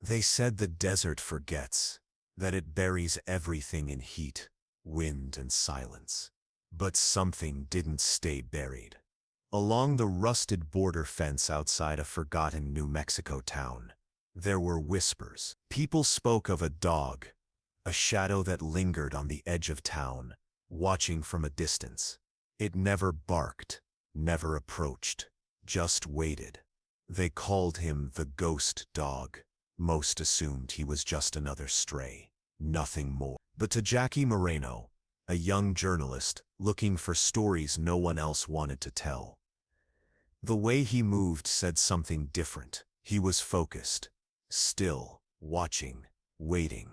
They said the desert forgets, that it buries everything in heat, wind, and silence. But something didn't stay buried. Along the rusted border fence outside a forgotten New Mexico town, there were whispers. People spoke of a dog, a shadow that lingered on the edge of town, watching from a distance. It never barked, never approached, just waited. They called him the ghost dog. Most assumed he was just another stray, nothing more. But to Jackie Moreno, a young journalist looking for stories no one else wanted to tell, the way he moved said something different. He was focused, still, watching, waiting.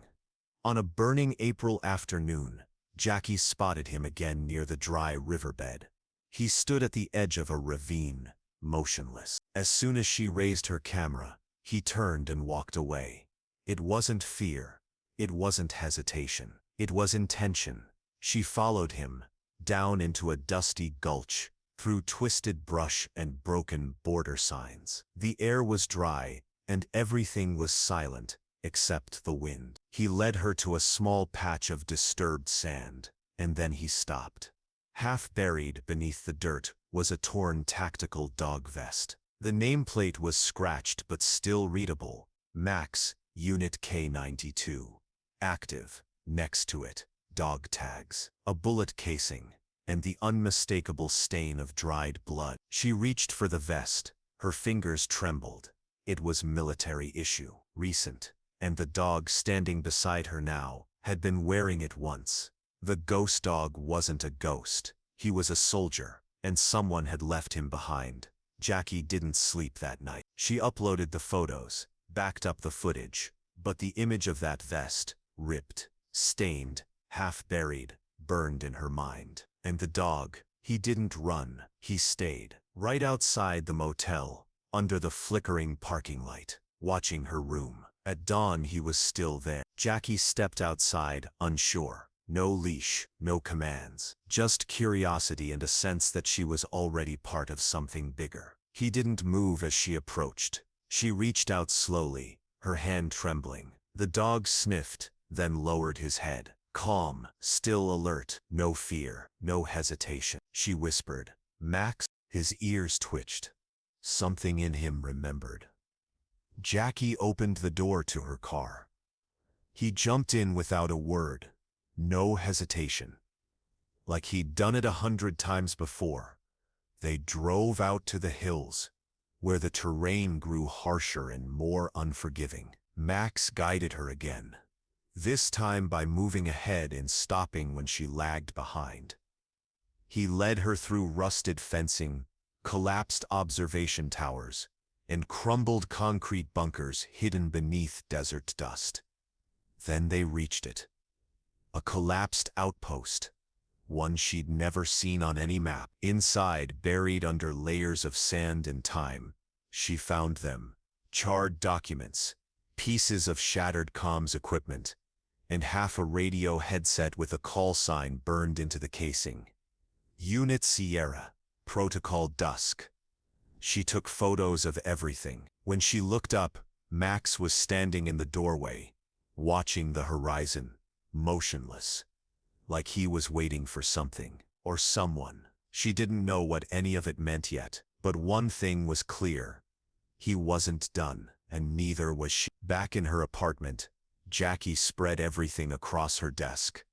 On a burning April afternoon, Jackie spotted him again near the dry riverbed. He stood at the edge of a ravine, motionless. As soon as she raised her camera, he turned and walked away. It wasn't fear. It wasn't hesitation. It was intention. She followed him, down into a dusty gulch, through twisted brush and broken border signs. The air was dry, and everything was silent, except the wind. He led her to a small patch of disturbed sand, and then he stopped. Half buried beneath the dirt was a torn tactical dog vest. The nameplate was scratched but still readable. Max, Unit K92. Active. Next to it, dog tags, a bullet casing, and the unmistakable stain of dried blood. She reached for the vest. Her fingers trembled. It was military issue, recent, and the dog standing beside her now had been wearing it once. The ghost dog wasn't a ghost. He was a soldier, and someone had left him behind. Jackie didn't sleep that night. She uploaded the photos, backed up the footage, but the image of that vest, ripped, stained, half buried, burned in her mind. And the dog, he didn't run, he stayed, right outside the motel, under the flickering parking light, watching her room. At dawn he was still there. Jackie stepped outside, unsure. No leash, no commands, just curiosity and a sense that she was already part of something bigger. He didn't move as she approached. She reached out slowly, her hand trembling. The dog sniffed, then lowered his head. Calm, still alert, no fear, no hesitation. She whispered, "Max?" His ears twitched. Something in him remembered. Jackie opened the door to her car. He jumped in without a word. No hesitation. Like he'd done it 100 times before. They drove out to the hills, where the terrain grew harsher and more unforgiving. Max guided her again, this time by moving ahead and stopping when she lagged behind. He led her through rusted fencing, collapsed observation towers, and crumbled concrete bunkers hidden beneath desert dust. Then they reached it. A collapsed outpost, one she'd never seen on any map. Inside, buried under layers of sand and time, she found them, charred documents, pieces of shattered comms equipment, and half a radio headset with a call sign burned into the casing. Unit Sierra, Protocol Dusk. She took photos of everything. When she looked up, Max was standing in the doorway, watching the horizon, motionless, like he was waiting for something, or someone. She didn't know what any of it meant yet, but one thing was clear. He wasn't done, and neither was she. Back in her apartment, Jackie spread everything across her desk.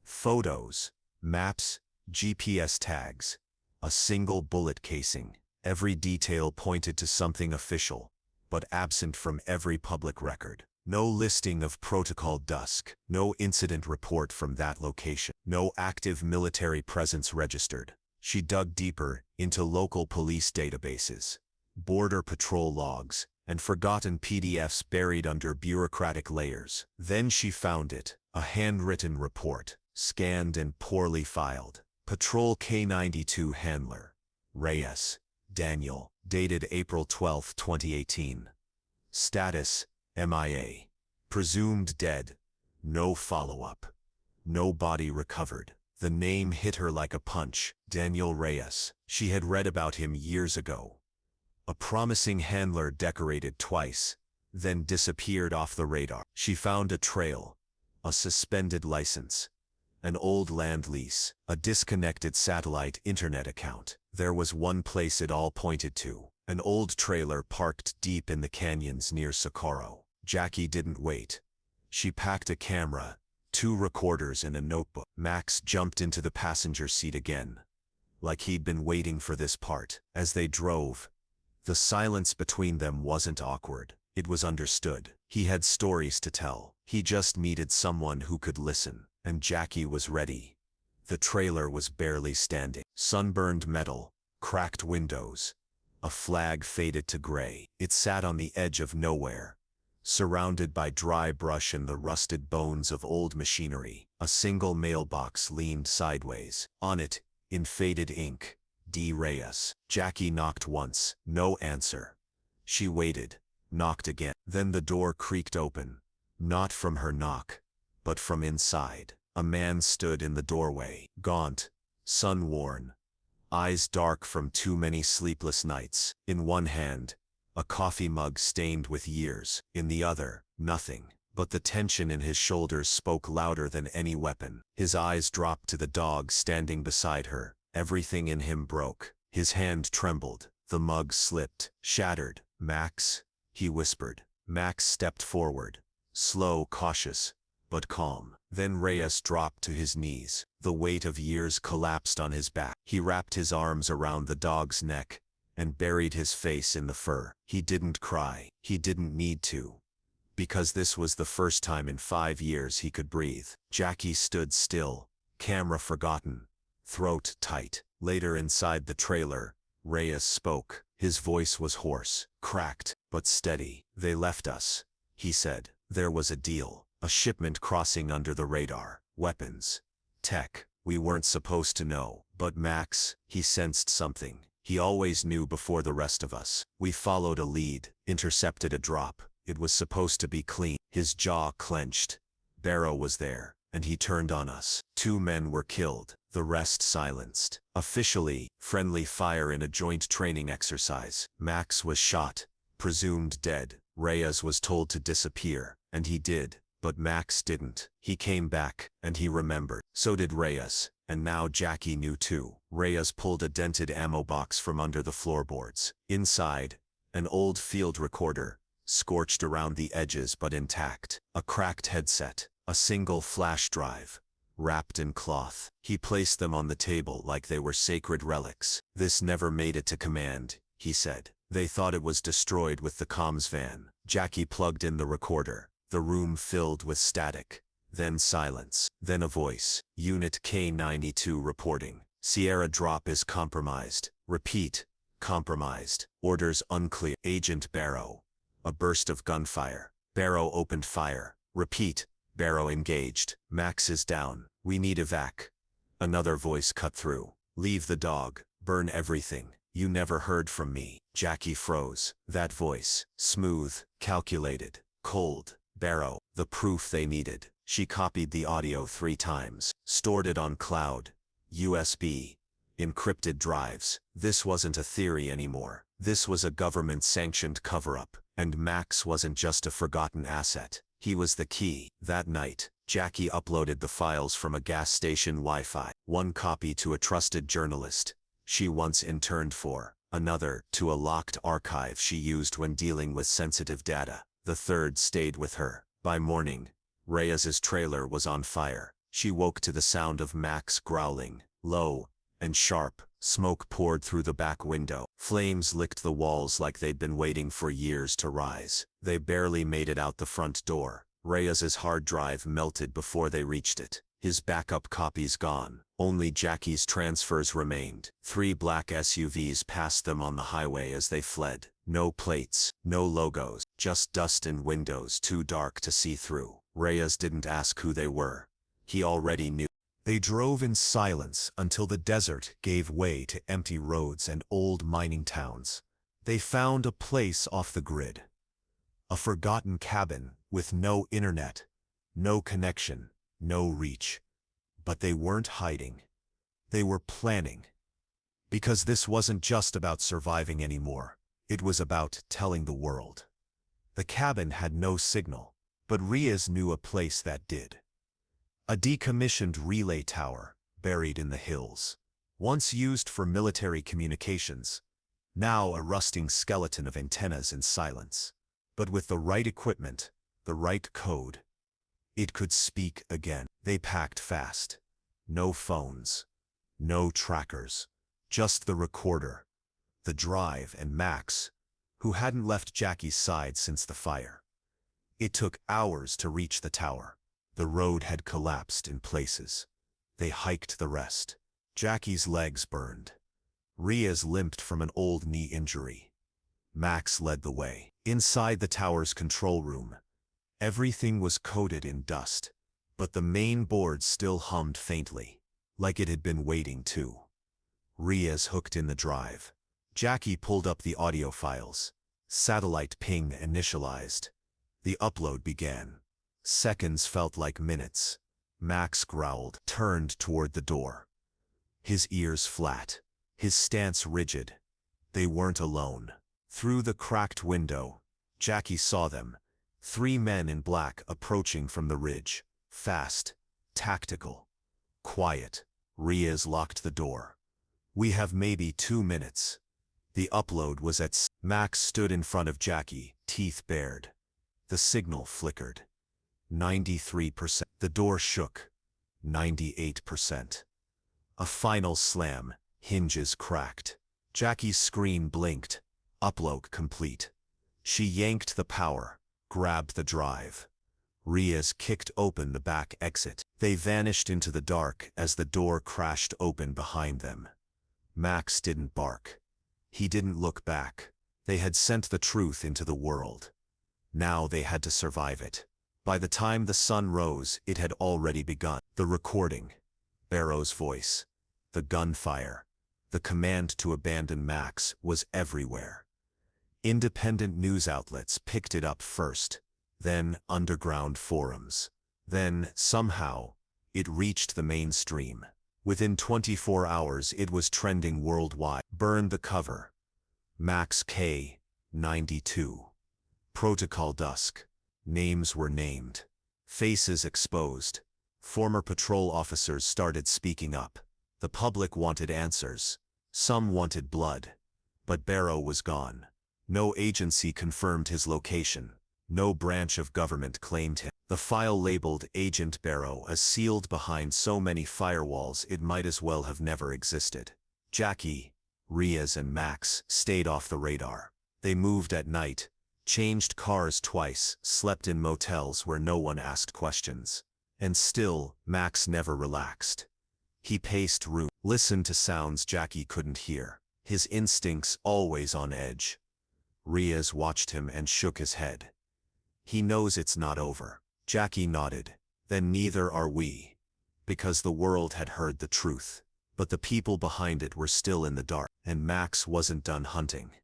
Photos, maps, GPS tags, a single bullet casing. Every detail pointed to something official, but absent from every public record. No listing of Protocol Dusk, no incident report from that location, no active military presence registered. She dug deeper into local police databases, border patrol logs, and forgotten PDFs buried under bureaucratic layers. Then she found it, a handwritten report, scanned and poorly filed. Patrol K92 Handler, Reyes, Daniel, dated April 12, 2018. Status, MIA. Presumed dead. No follow-up. No body recovered. The name hit her like a punch. Daniel Reyes. She had read about him years ago. A promising handler decorated twice, then disappeared off the radar. She found a trail, a suspended license, an old land lease, a disconnected satellite internet account. There was one place it all pointed to, an old trailer parked deep in the canyons near Socorro. Jackie didn't wait. She packed a camera, 2 recorders and a notebook. Max jumped into the passenger seat again, like he'd been waiting for this part. As they drove, the silence between them wasn't awkward. It was understood. He had stories to tell. He just needed someone who could listen. And Jackie was ready. The trailer was barely standing. Sunburned metal, cracked windows. A flag faded to gray. It sat on the edge of nowhere, surrounded by dry brush and the rusted bones of old machinery. A single mailbox leaned sideways. On it, in faded ink, D. Reyes. Jackie knocked once. No answer. She waited, knocked again. Then the door creaked open. Not from her knock, but from inside. A man stood in the doorway, gaunt, sun-worn, eyes dark from too many sleepless nights. In one hand, a coffee mug stained with years. In the other, nothing. But the tension in his shoulders spoke louder than any weapon. His eyes dropped to the dog standing beside her. Everything in him broke. His hand trembled. The mug slipped, shattered. "Max," he whispered. Max stepped forward, slow, cautious, but calm. Then Reyes dropped to his knees. The weight of years collapsed on his back. He wrapped his arms around the dog's neck and buried his face in the fur. He didn't cry. He didn't need to, because this was the first time in 5 years he could breathe. Jackie stood still, camera forgotten, throat tight. Later, inside the trailer, Reyes spoke. His voice was hoarse, cracked, but steady. "They left us," he said. "There was a deal. A shipment crossing under the radar. Weapons. Tech. We weren't supposed to know. But Max," he sensed something. He always knew before the rest of us. "We followed a lead, intercepted a drop. It was supposed to be clean." His jaw clenched. Barrow was there, and he turned on us. 2 men were killed, the rest silenced. Officially, friendly fire in a joint training exercise. Max was shot, presumed dead. Reyes was told to disappear, and he did. But Max didn't. He came back, and he remembered. So did Reyes, and now Jackie knew too. Reyes pulled a dented ammo box from under the floorboards. Inside, an old field recorder, scorched around the edges but intact. A cracked headset, a single flash drive, wrapped in cloth. He placed them on the table like they were sacred relics. "This never made it to command," he said. "They thought it was destroyed with the comms van." Jackie plugged in the recorder. The room filled with static, then silence, then a voice. "Unit K-92 reporting. Sierra drop is compromised. Repeat, compromised. Orders unclear. Agent Barrow." A burst of gunfire. Barrow opened fire. "Repeat." Barrow engaged. "Max is down. We need evac." Another voice cut through. "Leave the dog. Burn everything. You never heard from me." Jackie froze. That voice, smooth, calculated, cold. Barrow, the proof they needed. She copied the audio 3 times, stored it on cloud, USB, encrypted drives. This wasn't a theory anymore. This was a government-sanctioned cover-up. And Max wasn't just a forgotten asset. He was the key. That night, Jackie uploaded the files from a gas station Wi-Fi. 1 copy to a trusted journalist she once interned for, another to a locked archive she used when dealing with sensitive data. The 3rd stayed with her. By morning, Reyes's trailer was on fire. She woke to the sound of Max growling, low and sharp. Smoke poured through the back window. Flames licked the walls like they'd been waiting for years to rise. They barely made it out the front door. Reyes's hard drive melted before they reached it. His backup copies gone. Only Jackie's transfers remained. 3 black SUVs passed them on the highway as they fled. No plates, no logos, just dust and windows too dark to see through. Reyes didn't ask who they were. He already knew. They drove in silence until the desert gave way to empty roads and old mining towns. They found a place off the grid. A forgotten cabin with no internet, no connection, no reach. But they weren't hiding. They were planning. Because this wasn't just about surviving anymore. It was about telling the world. The cabin had no signal, but Riaz knew a place that did. A decommissioned relay tower, buried in the hills. Once used for military communications, now a rusting skeleton of antennas and silence. But with the right equipment, the right code, it could speak again. They packed fast. No phones, no trackers, just the recorder, the drive, and Max, who hadn't left Jackie's side since the fire. It took hours to reach the tower. The road had collapsed in places. They hiked the rest. Jackie's legs burned. Riaz limped from an old knee injury. Max led the way. Inside the tower's control room, everything was coated in dust, but the main board still hummed faintly, like it had been waiting too. Riaz hooked in the drive. Jackie pulled up the audio files. Satellite ping initialized. The upload began. Seconds felt like minutes. Max growled, turned toward the door. His ears flat, his stance rigid. They weren't alone. Through the cracked window, Jackie saw them. 3 men in black approaching from the ridge. Fast, tactical, quiet. Riaz locked the door. "We have maybe 2 minutes. The upload was at Max stood in front of Jackie, teeth bared. The signal flickered. 93%. The door shook. 98%. A final slam. Hinges cracked. Jackie's screen blinked. Upload complete. She yanked the power, grabbed the drive. Riaz kicked open the back exit. They vanished into the dark as the door crashed open behind them. Max didn't bark. He didn't look back. They had sent the truth into the world. Now they had to survive it. By the time the sun rose, it had already begun. The recording, Barrow's voice, the gunfire, the command to abandon Max was everywhere. Independent news outlets picked it up first, then underground forums. Then, somehow, it reached the mainstream. Within 24 hours it was trending worldwide. Burned the cover. Max K. 92. Protocol Dusk. Names were named. Faces exposed. Former patrol officers started speaking up. The public wanted answers. Some wanted blood. But Barrow was gone. No agency confirmed his location. No branch of government claimed him. The file labeled Agent Barrow as sealed behind so many firewalls it might as well have never existed. Jackie, Riaz and Max stayed off the radar. They moved at night, changed cars twice, slept in motels where no one asked questions. And still, Max never relaxed. He paced room, listened to sounds Jackie couldn't hear, his instincts always on edge. Riaz watched him and shook his head. "He knows it's not over." Jackie nodded. "Then neither are we." Because the world had heard the truth. But the people behind it were still in the dark, and Max wasn't done hunting.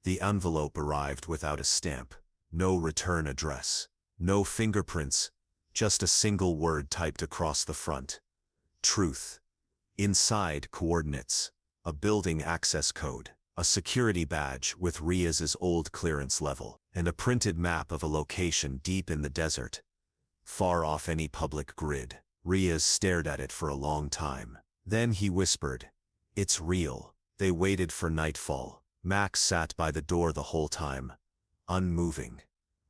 The envelope arrived without a stamp. No return address. No fingerprints. Just a single word typed across the front. Truth. Inside, coordinates. A building access code. A security badge with Riaz's old clearance level. And a printed map of a location deep in the desert, far off any public grid. Riaz stared at it for a long time. Then he whispered, "It's real." They waited for nightfall. Max sat by the door the whole time, unmoving,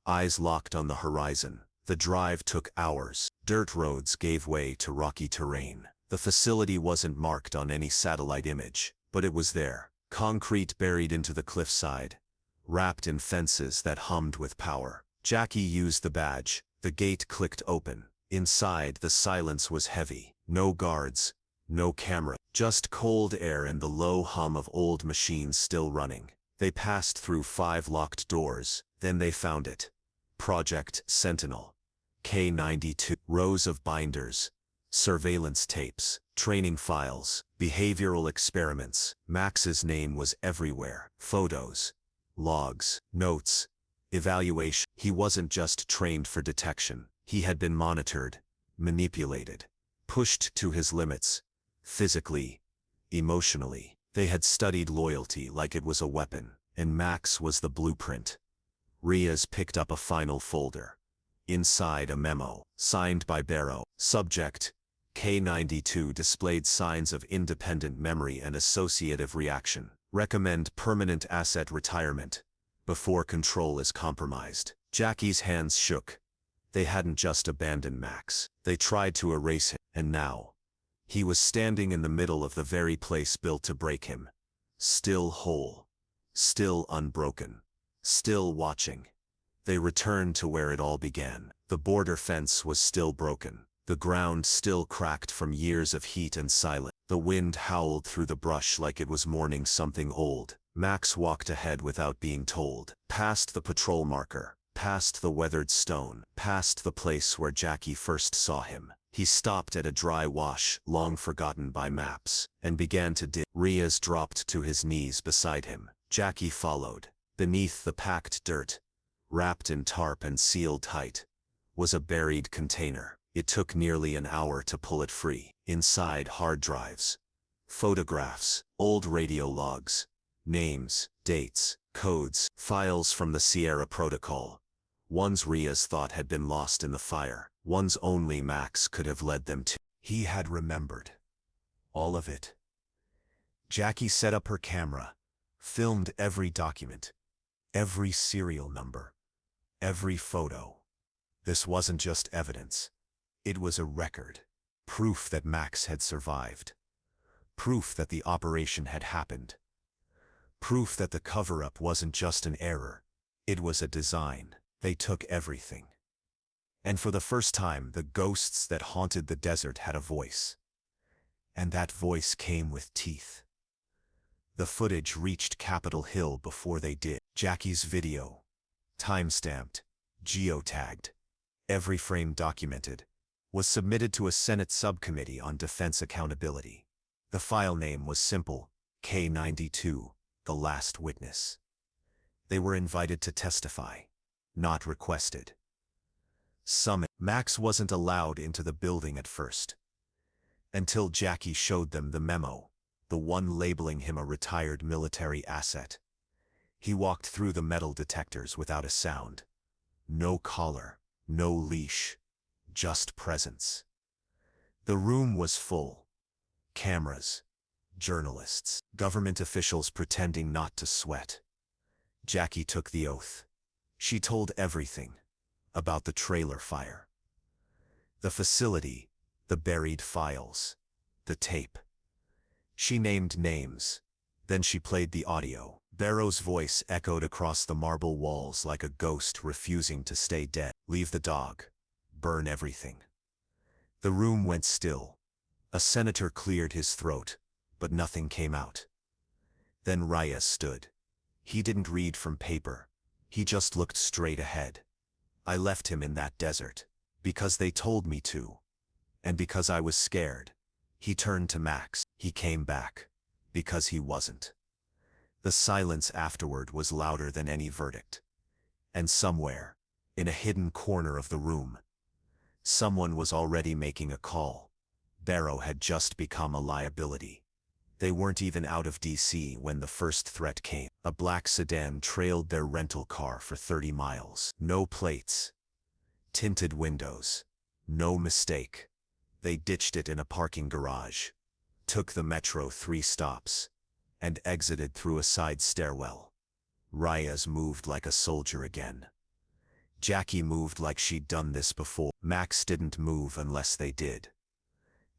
eyes locked on the horizon. The drive took hours. Dirt roads gave way to rocky terrain. The facility wasn't marked on any satellite image, but it was there, concrete buried into the cliffside, wrapped in fences that hummed with power. Jackie used the badge. The gate clicked open. Inside, the silence was heavy. No guards, no camera, just cold air and the low hum of old machines still running. They passed through 5 locked doors. Then they found it. Project Sentinel. K92. Rows of binders. Surveillance tapes. Training files. Behavioral experiments. Max's name was everywhere. Photos. Logs, notes, evaluation. He wasn't just trained for detection. He had been monitored, manipulated, pushed to his limits, physically, emotionally. They had studied loyalty like it was a weapon, and Max was the blueprint. Riaz picked up a final folder. Inside, a memo, signed by Barrow. Subject: K92 displayed signs of independent memory and associative reaction. Recommend permanent asset retirement before control is compromised. Jackie's hands shook. They hadn't just abandoned Max. They tried to erase him, and now he was standing in the middle of the very place built to break him. Still whole, still unbroken, still watching. They returned to where it all began. The border fence was still broken. The ground still cracked from years of heat and silence. The wind howled through the brush like it was mourning something old. Max walked ahead without being told. Past the patrol marker, past the weathered stone, past the place where Jackie first saw him. He stopped at a dry wash, long forgotten by maps, and began to dig. Riaz dropped to his knees beside him. Jackie followed. Beneath the packed dirt, wrapped in tarp and sealed tight, was a buried container. It took nearly an hour to pull it free. Inside, hard drives, photographs, old radio logs, names, dates, codes, files from the Sierra Protocol. Ones Riaz thought had been lost in the fire. Ones only Max could have led them to. He had remembered all of it. Jackie set up her camera, filmed every document, every serial number, every photo. This wasn't just evidence. It was a record. Proof that Max had survived. Proof that the operation had happened. Proof that the cover-up wasn't just an error. It was a design. They took everything. And for the first time, the ghosts that haunted the desert had a voice. And that voice came with teeth. The footage reached Capitol Hill before they did. Jackie's video. Time-stamped. Geotagged. Every frame documented. Was submitted to a Senate subcommittee on defense accountability. The file name was simple: K92, the last witness. They were invited to testify, not requested. Max wasn't allowed into the building at first. Until Jackie showed them the memo, the one labeling him a retired military asset. He walked through the metal detectors without a sound. No collar, no leash. Just presence. The room was full. Cameras, journalists, government officials pretending not to sweat. Jackie took the oath. She told everything about the trailer fire, the facility, the buried files, the tape. She named names. Then she played the audio. Barrow's voice echoed across the marble walls like a ghost refusing to stay dead. Leave the dog. Burn everything. The room went still. A senator cleared his throat, but nothing came out. Then Riaz stood. He didn't read from paper. He just looked straight ahead. I left him in that desert, because they told me to. And because I was scared. He turned to Max. He came back. Because he wasn't. The silence afterward was louder than any verdict. And somewhere, in a hidden corner of the room, someone was already making a call. Barrow had just become a liability. They weren't even out of D.C. when the first threat came. A black sedan trailed their rental car for 30 miles. No plates. Tinted windows. No mistake. They ditched it in a parking garage, took the metro 3 stops, and exited through a side stairwell. Riaz moved like a soldier again. Jackie moved like she'd done this before. Max didn't move unless they did.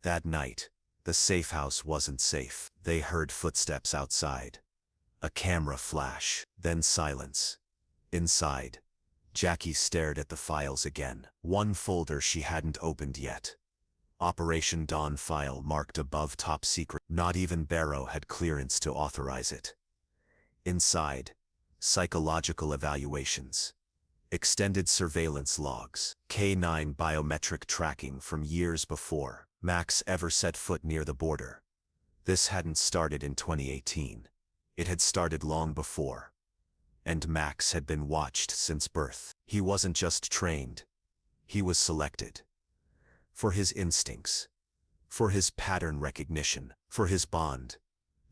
That night, the safe house wasn't safe. They heard footsteps outside. A camera flash, then silence. Inside, Jackie stared at the files again. One folder she hadn't opened yet. Operation Dawn file marked above top secret. Not even Barrow had clearance to authorize it. Inside, psychological evaluations. Extended surveillance logs, K9 biometric tracking from years before Max ever set foot near the border. This hadn't started in 2018. It had started long before. And Max had been watched since birth. He wasn't just trained. He was selected. For his instincts. For his pattern recognition. For his bond.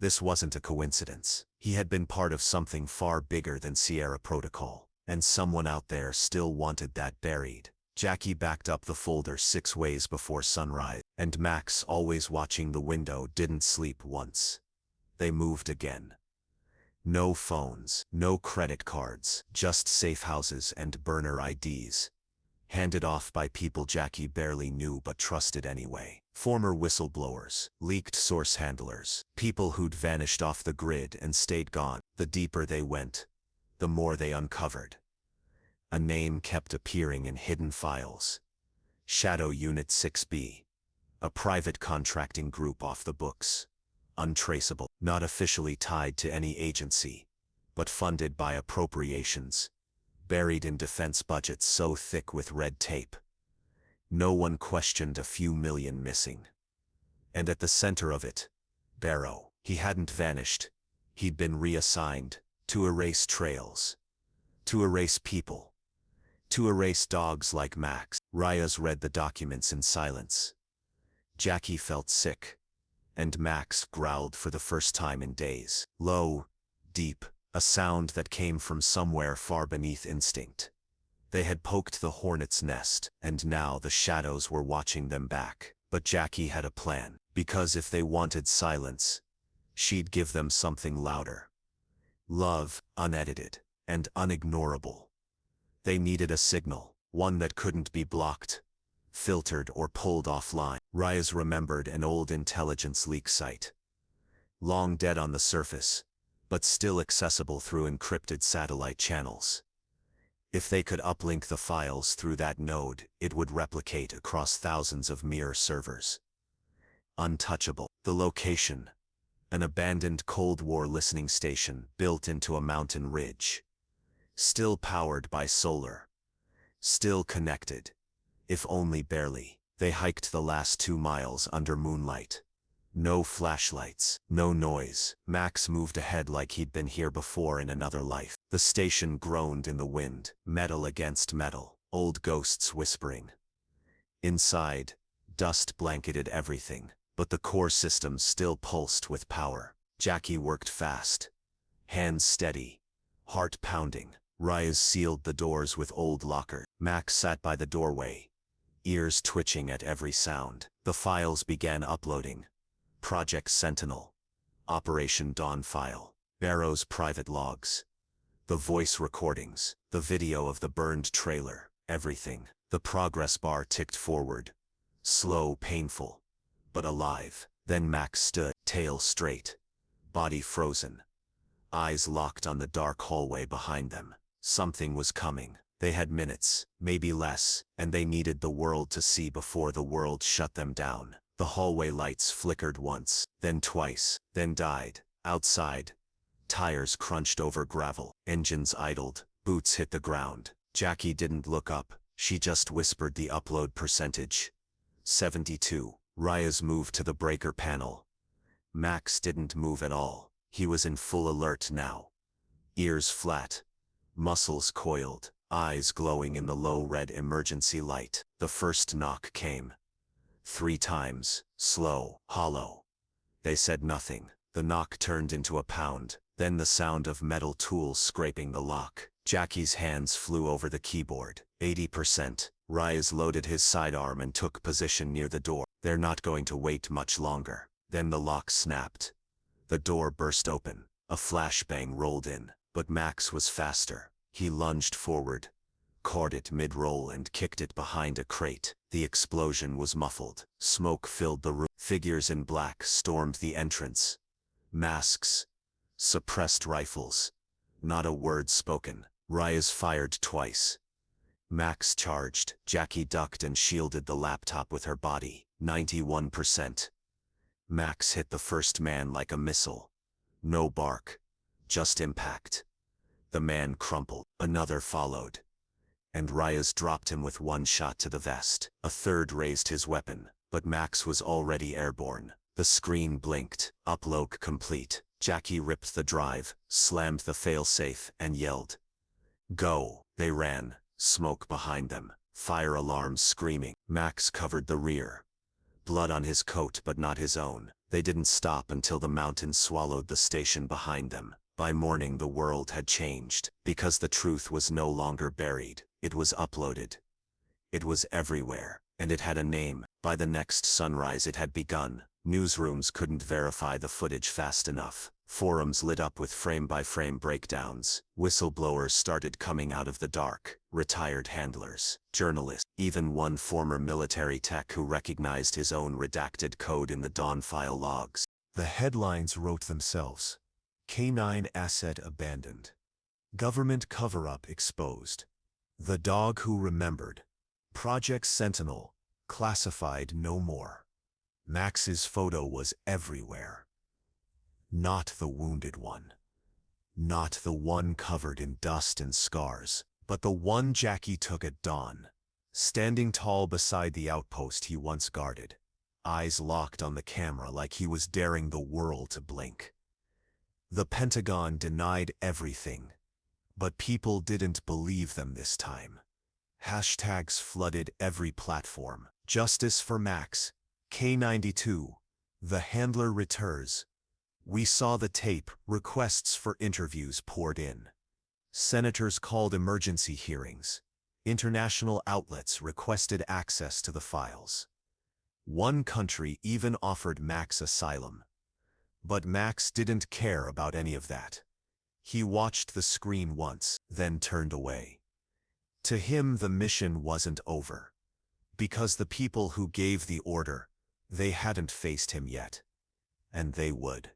This wasn't a coincidence. He had been part of something far bigger than Sierra Protocol. And someone out there still wanted that buried. Jackie backed up the folder 6 ways before sunrise, and Max, always watching the window, didn't sleep once. They moved again. No phones, no credit cards, just safe houses and burner IDs. Handed off by people Jackie barely knew but trusted anyway. Former whistleblowers, leaked source handlers, people who'd vanished off the grid and stayed gone. The deeper they went, the more they uncovered. A name kept appearing in hidden files. Shadow Unit 6B. A private contracting group off the books. Untraceable, not officially tied to any agency, but funded by appropriations. Buried in defense budgets so thick with red tape. No one questioned a few million missing. And at the center of it, Barrow. He hadn't vanished. He'd been reassigned to erase trails. To erase people. To erase dogs like Max. Reyes read the documents in silence. Jackie felt sick. And Max growled for the first time in days. Low, deep, a sound that came from somewhere far beneath instinct. They had poked the hornet's nest, and now the shadows were watching them back. But Jackie had a plan, because if they wanted silence, she'd give them something louder. Love, unedited, and unignorable. They needed a signal, one that couldn't be blocked, filtered or pulled offline. Reyes remembered an old intelligence leak site. Long dead on the surface, but still accessible through encrypted satellite channels. If they could uplink the files through that node, it would replicate across thousands of mirror servers. Untouchable. The location. An abandoned Cold War listening station built into a mountain ridge. Still powered by solar. Still connected. If only barely. They hiked the last 2 miles under moonlight. No flashlights, no noise. Max moved ahead like he'd been here before in another life. The station groaned in the wind, metal against metal, old ghosts whispering. Inside, dust blanketed everything, but the core systems still pulsed with power. Jackie worked fast. Hands steady. Heart pounding. Reyes sealed the doors with old lockers. Max sat by the doorway, ears twitching at every sound. The files began uploading. Project Sentinel. Operation Dawn file. Barrow's private logs. The voice recordings. The video of the burned trailer. Everything. The progress bar ticked forward. Slow, painful, but alive. Then Max stood, tail straight, body frozen, eyes locked on the dark hallway behind them. Something was coming. They had minutes, maybe less, and they needed the world to see before the world shut them down. The hallway lights flickered once, then twice, then died. Outside, tires crunched over gravel, engines idled, boots hit the ground. Jackie didn't look up, she just whispered the upload percentage. 72. Reyes moved to the breaker panel. Max didn't move at all. He was in full alert now. Ears flat, muscles coiled, eyes glowing in the low red emergency light. The first knock came. 3 times, slow, hollow. They said nothing. The knock turned into a pound, then the sound of metal tools scraping the lock. Jackie's hands flew over the keyboard. 80%. Reyes loaded his sidearm and took position near the door. They're not going to wait much longer. Then the lock snapped. The door burst open. A flashbang rolled in, but Max was faster. He lunged forward, caught it mid-roll and kicked it behind a crate. The explosion was muffled. Smoke filled the room. Figures in black stormed the entrance. Masks. Suppressed rifles. Not a word spoken. Reyes fired twice. Max charged. Jackie ducked and shielded the laptop with her body. 91%. Max hit the first man like a missile. No bark. Just impact. The man crumpled. Another followed. And Reyes dropped him with 1 shot to the vest. A third raised his weapon, but Max was already airborne. The screen blinked. Upload complete. Jackie ripped the drive, slammed the failsafe, and yelled. Go. They ran. Smoke behind them. Fire alarms screaming. Max covered the rear. Blood on his coat but not his own. They didn't stop until the mountain swallowed the station behind them. By morning the world had changed, because the truth was no longer buried. It was uploaded. It was everywhere, and it had a name. By the next sunrise it had begun. Newsrooms couldn't verify the footage fast enough. Forums lit up with frame-by-frame breakdowns. Whistleblowers started coming out of the dark. Retired handlers, journalists, even one former military tech who recognized his own redacted code in the Dawn file logs. The headlines wrote themselves. Canine asset abandoned. Government cover-up exposed. The dog who remembered. Project Sentinel, classified no more. Max's photo was everywhere. Not the wounded one. Not the one covered in dust and scars, but the one Jackie took at dawn, standing tall beside the outpost he once guarded, eyes locked on the camera like he was daring the world to blink. The Pentagon denied everything, but people didn't believe them this time. Hashtags flooded every platform. Justice for Max. K92. The handler returns. We saw the tape. Requests for interviews poured in. Senators called emergency hearings. International outlets requested access to the files. One country even offered Max asylum. But Max didn't care about any of that. He watched the screen once, then turned away. To him the mission wasn't over. Because the people who gave the order, they hadn't faced him yet. And they would.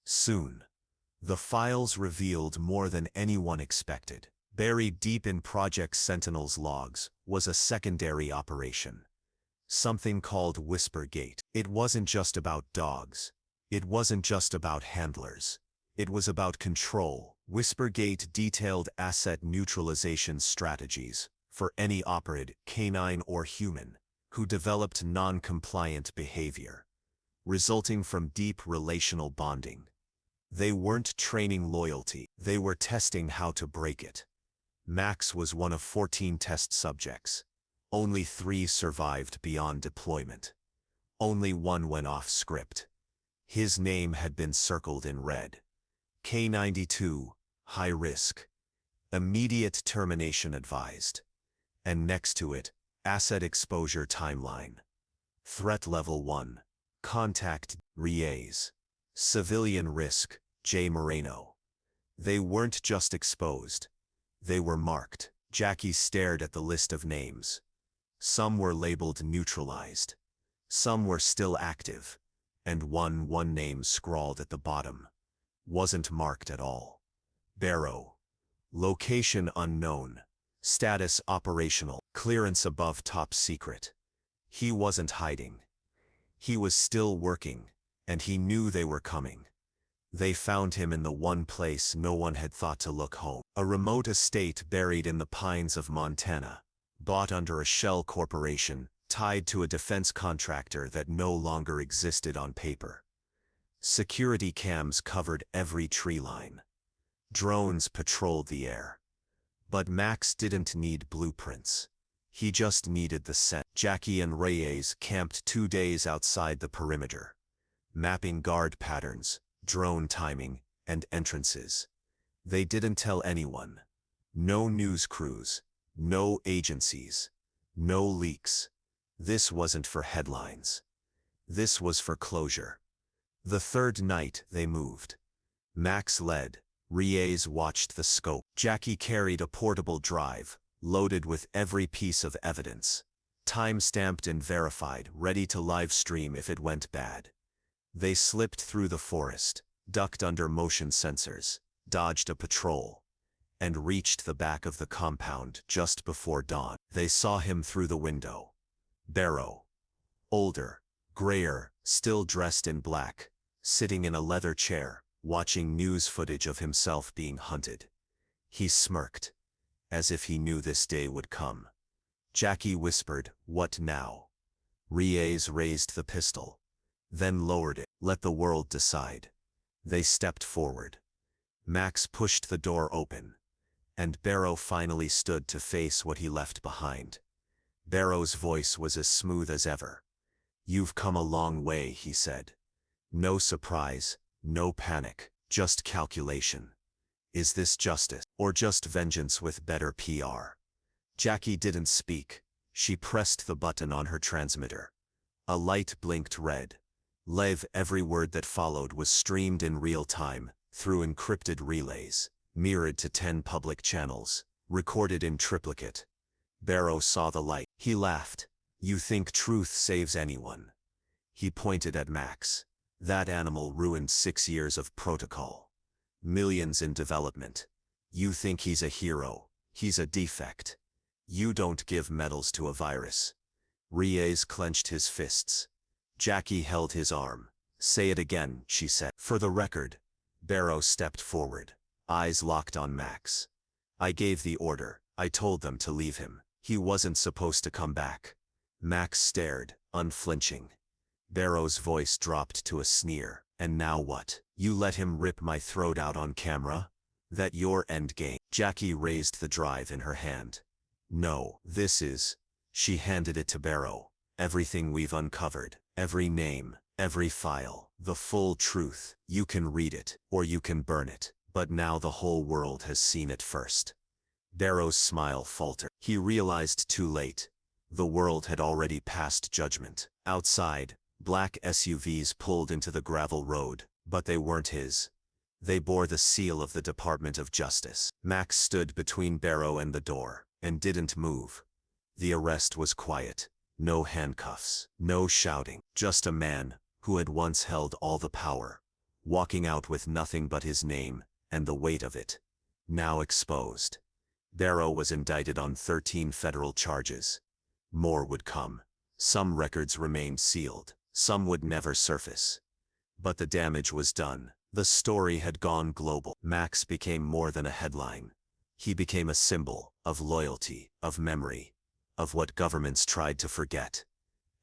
Soon. The files revealed more than anyone expected. Buried deep in Project Sentinel's logs was a secondary operation. Something called Whispergate. It wasn't just about dogs. It wasn't just about handlers. It was about control. Whispergate detailed asset neutralization strategies for any operative, canine or human, who developed non-compliant behavior, resulting from deep relational bonding. They weren't training loyalty, they were testing how to break it. Max was one of 14 test subjects. Only 3 survived beyond deployment. Only one went off script. His name had been circled in red. K92, high risk. Immediate termination advised. And next to it, asset exposure timeline. Threat level 1. Contact Reyes. Civilian risk, J. Moreno. They weren't just exposed. They were marked. Jackie stared at the list of names. Some were labeled neutralized. Some were still active. And one name scrawled at the bottom wasn't marked at all. Barrow. Location unknown. Status operational. Clearance above top secret. He wasn't hiding. He was still working, and he knew they were coming. They found him in the one place no one had thought to look: home. A remote estate buried in the pines of Montana, bought under a shell corporation, tied to a defense contractor that no longer existed on paper. Security cams covered every tree line. Drones patrolled the air. But Max didn't need blueprints. He just needed the scent. Jackie and Reyes camped 2 days outside the perimeter, mapping guard patterns, drone timing, and entrances. They didn't tell anyone. No news crews, no agencies, no leaks. This wasn't for headlines. This was for closure. The third night they moved. Max led. Reyes watched the scope. Jackie carried a portable drive, loaded with every piece of evidence. Time-stamped and verified, ready to live stream if it went bad. They slipped through the forest, ducked under motion sensors, dodged a patrol, and reached the back of the compound just before dawn. They saw him through the window. Barrow. Older, grayer, still dressed in black, sitting in a leather chair, watching news footage of himself being hunted. He smirked, as if he knew this day would come. Jackie whispered, "What now?" Reyes raised the pistol, then lowered it. "Let the world decide." They stepped forward. Max pushed the door open, and Barrow finally stood to face what he left behind. Barrow's voice was as smooth as ever. "You've come a long way," he said. No surprise, no panic, just calculation. Is this justice, or just vengeance with better PR? Jackie didn't speak. She pressed the button on her transmitter. A light blinked red. Live, every word that followed was streamed in real time, through encrypted relays, mirrored to 10 public channels, recorded in triplicate. Barrow saw the light. He laughed. You think truth saves anyone? He pointed at Max. That animal ruined 6 years of protocol. Millions in development. You think he's a hero? He's a defect. You don't give medals to a virus. Reyes clenched his fists. Jackie held his arm. Say it again, she said. For the record. Barrow stepped forward. Eyes locked on Max. I gave the order. I told them to leave him. He wasn't supposed to come back. Max stared, unflinching. Barrow's voice dropped to a sneer. And now what? You let him rip my throat out on camera? That your end game? Jackie raised the drive in her hand. No, this is. She handed it to Barrow. Everything we've uncovered. Every name. Every file. The full truth. You can read it, or you can burn it. But now the whole world has seen it first. Barrow's smile faltered. He realized too late. The world had already passed judgment. Outside, black SUVs pulled into the gravel road, but they weren't his. They bore the seal of the Department of Justice. Max stood between Barrow and the door, and didn't move. The arrest was quiet. No handcuffs, no shouting, just a man, who had once held all the power, walking out with nothing but his name, and the weight of it, now exposed. Barrow was indicted on 13 federal charges. More would come. Some records remained sealed, some would never surface. But the damage was done. The story had gone global. Max became more than a headline. He became a symbol of loyalty, of memory, of what governments tried to forget,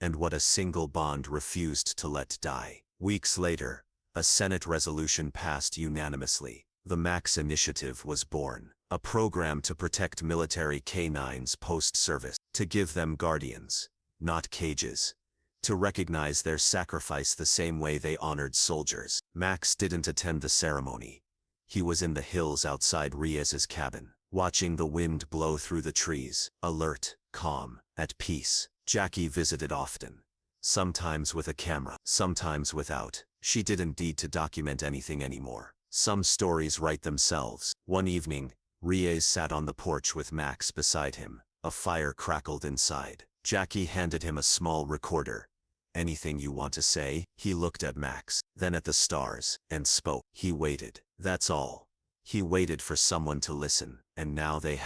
and what a single bond refused to let die. Weeks later, a Senate resolution passed unanimously. The Max Initiative was born, a program to protect military canines post-service, to give them guardians, not cages, to recognize their sacrifice the same way they honored soldiers. Max didn't attend the ceremony. He was in the hills outside Reyes's cabin, watching the wind blow through the trees, alert, calm, at peace. Jackie visited often. Sometimes with a camera, sometimes without. She didn't need to document anything anymore. Some stories write themselves. One evening, Reyes sat on the porch with Max beside him. A fire crackled inside. Jackie handed him a small recorder. Anything you want to say? He looked at Max, then at the stars, and spoke. He waited. That's all. He waited for someone to listen, and now they